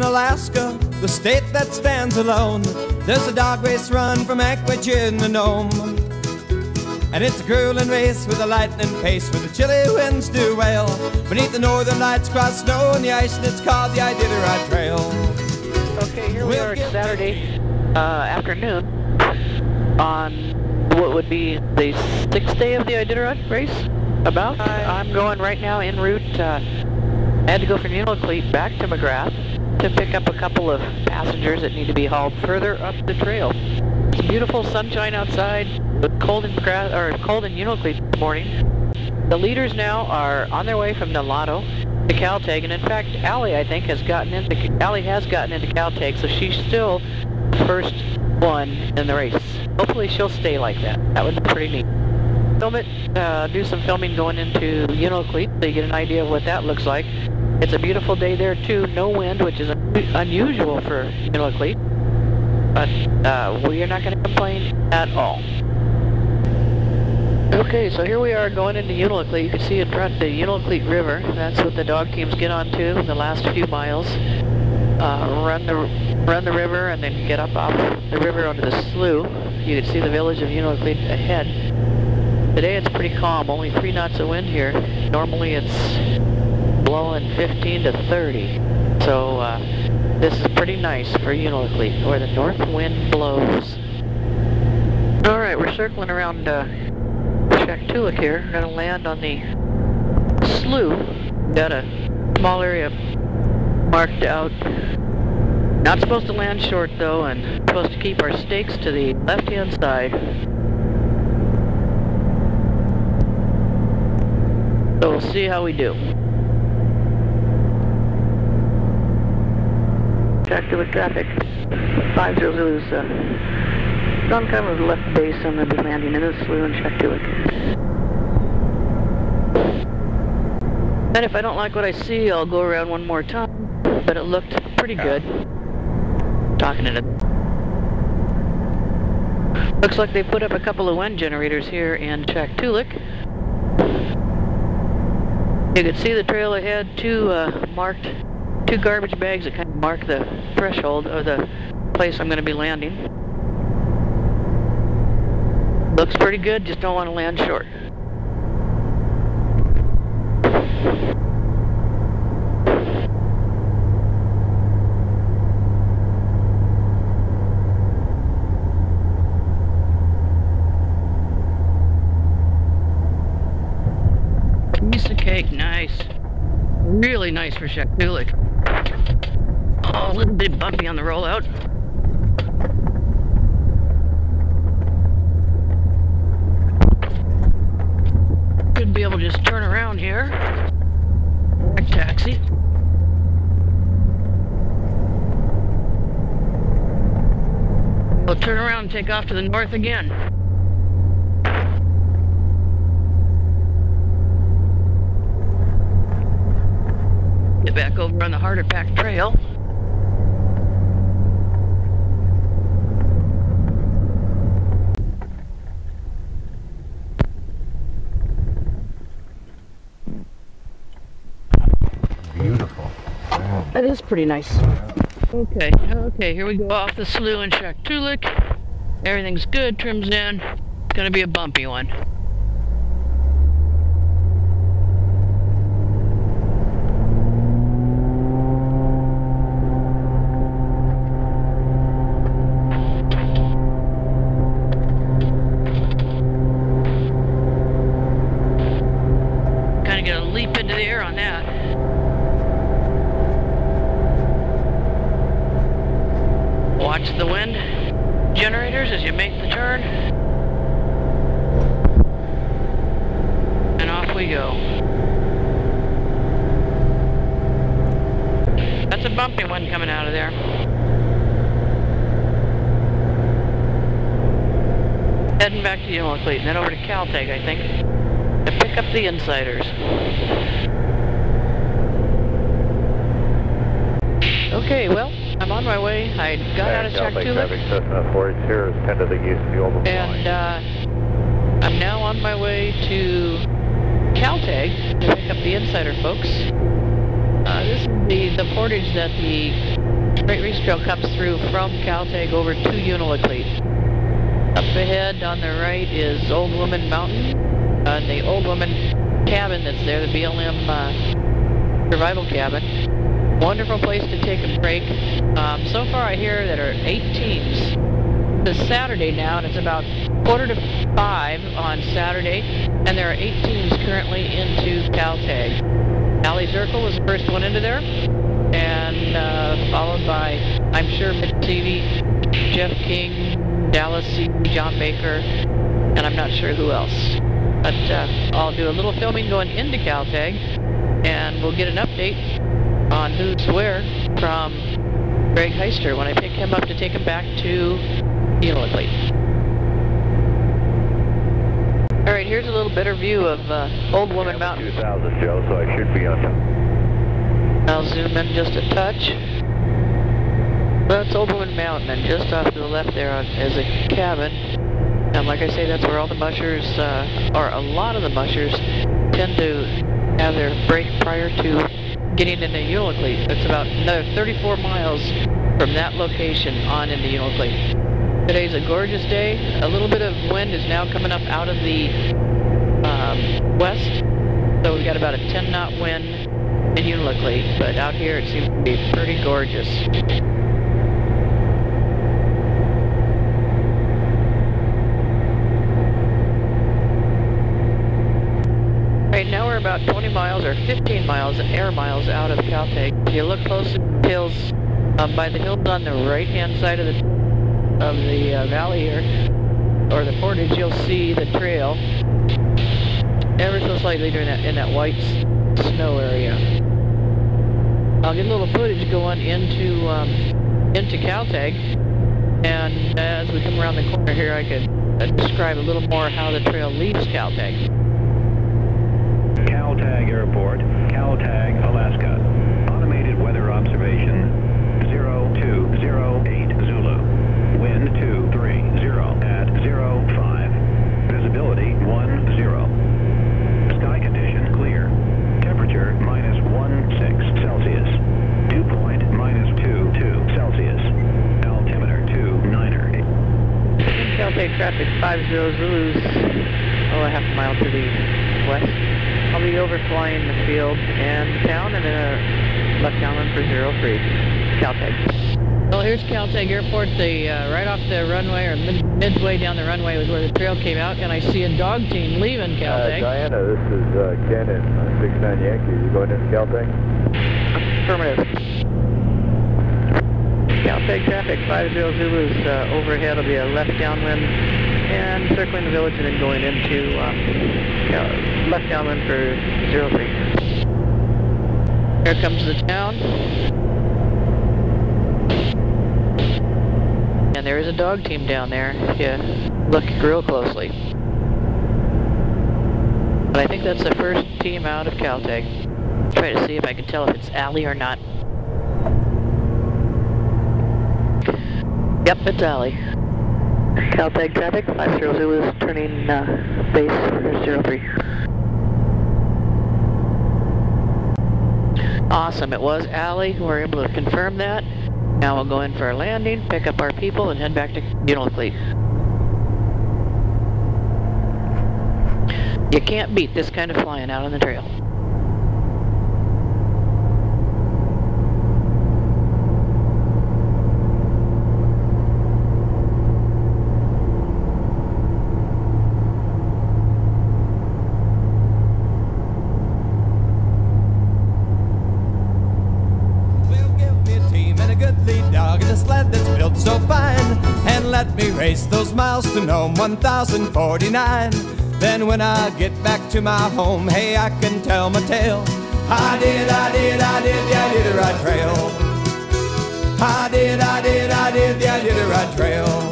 Alaska, the state that stands alone. There's a dog race run from Anchorage in the Nome. And it's a grueling race with a lightning pace, where the chilly winds do wail beneath the northern lights, cross snow and the ice, and it's called the Iditarod Trail. Okay, here we are Saturday afternoon on what would be the 6th day of the Iditarod race, about. I'm going right now en route. I had to go from Unalakleet back to McGrath to pick up a couple of passengers that need to be hauled further up the trail. It's beautiful sunshine outside. It's cold in McGrath, or cold in Unalakleet this morning. The leaders now are on their way from Nulato to Caltag, and in fact, Allie, I think, has gotten into Caltag, so she's still the first one in the race. Hopefully she'll stay like that. That would be pretty neat. Film it, do some filming going into Unalakleet so you get an idea of what that looks like. It's a beautiful day there too, no wind, which is unusual for Unalakleet, but we are not going to complain at all. Okay, so here we are going into Unalakleet. You can see in front the Unalakleet River. That's what the dog teams get onto in the last few miles. Run the river and then get up off the river onto the slough. You can see the village of Unalakleet ahead. Today it's pretty calm, only 3 knots of wind here. Normally it's blowing 15 to 30. So this is pretty nice for Unalakleet, where the north wind blows. Alright, we're circling around Shaktoolik here. We're going to land on the slough. Got a small area marked out. Not supposed to land short though, and supposed to keep our stakes to the left-hand side. So we'll see how we do. Shaktoolik traffic. 500 is on kind of the left base. I'm going to be landing in the slough in Shaktoolik. And if I don't like what I see, I'll go around one more time. But it looked pretty good. Talking to it. Looks like they put up a couple of wind generators here in Shaktoolik. You can see the trail ahead, two garbage bags that kind of mark the threshold of the place I'm going to be landing. Looks pretty good, just don't want to land short. Piece of cake, nice. Really nice for Shaktoolik. Oh, a little bit bumpy on the rollout. Should be able to just turn around here. Back taxi. We'll turn around and take off to the north again. Get back over on the harder packed trail. Beautiful. That is pretty nice. Okay, here we go off the slough in Shaktoolik. Everything's good, trims in. It's gonna be a bumpy one. Kinda gonna leap into the air on that. Watch the wind generators as you make the turn. And off we go. That's a bumpy one coming out of there. Heading back to Unalakleet and then over to Caltag, I think, to pick up the insiders. Okay, well, I'm on my way. I got out of Shaktoolik. And I'm now on my way to Caltag to pick up the insider folks. This this is the portage that the Great Race Trail comes through from Caltag over to Unalakleet. Up ahead on the right is Old Woman Mountain, and the Old Woman cabin that's there, the BLM survival cabin. Wonderful place to take a break. So far I hear there are 8 teams. It's Saturday now, and it's about 4:45 on Saturday, and there are 8 teams currently into Caltag. Ali Zirkle was the first one into there, and followed by, I'm sure, Mitch Seavey, Jeff King, Dallas C., John Baker, and I'm not sure who else. But I'll do a little filming going into Caltag, and we'll get an update on who's where from Greg Heister when I pick him up to take him back to Unalakleet. All right, here's a little better view of Old Woman Mountain. 2000, Joe, so I should be on. I'll zoom in just a touch. That's Old Woman Mountain, and just off to the left there is a cabin. And like I say, that's where all the mushers, or a lot of the mushers, tend to have their break prior to getting into Unalakleet. It's about another 34 miles from that location on into Unalakleet. Today's a gorgeous day. A little bit of wind is now coming up out of the west. So we've got about a 10-knot wind in Unalakleet, but out here it seems to be pretty gorgeous. Right now we're about 20 miles or 15 miles, air miles out of Caltag. If you look close at the hills, by the hills on the right-hand side of the valley here, or the portage, you'll see the trail ever so slightly during in that white snow area. I'll get a little footage going into Caltag, and as we come around the corner here, I could describe a little more how the trail leaves Caltag. Caltag Airport, Caltag, Alaska. Automated weather observation 0208 Zulu. Wind 230 at 05. Visibility 10. Sky condition clear. Temperature -16 Celsius. Dew point -22 Celsius. Altimeter 29er. Caltag traffic 50 Zulus, a half a mile to the west. I'll be overflying the field and the town, and then a left downwind for 03, Caltag. Well, here's Caltag Airport. Right off the runway, or midway down the runway was where the trail came out, and I see a dog team leaving Caltag. Diana, this is Ken in 69 Yankee. You going into Caltag? Affirmative. Caltag traffic 50 Zulus overhead will be a left downwind and circling the village and then going into left downwind for 03. Here comes the town. And there is a dog team down there if you look real closely. But I think that's the first team out of Caltag. Try to see if I can tell if it's Ali or not. Yep, it's Ali. Caltag traffic, 50 Zulus turning base for 03. Awesome, it was Ali. We were able to confirm that. Now we'll go in for a landing, pick up our people, and head back to Unalakleet. You can't beat this kind of flying out on the trail. Sled that's built so fine, and let me race those miles to Nome 1049. Then when I get back to my home, hey, I can tell my tale. I did the Iditarod Trail. I did the Iditarod Trail.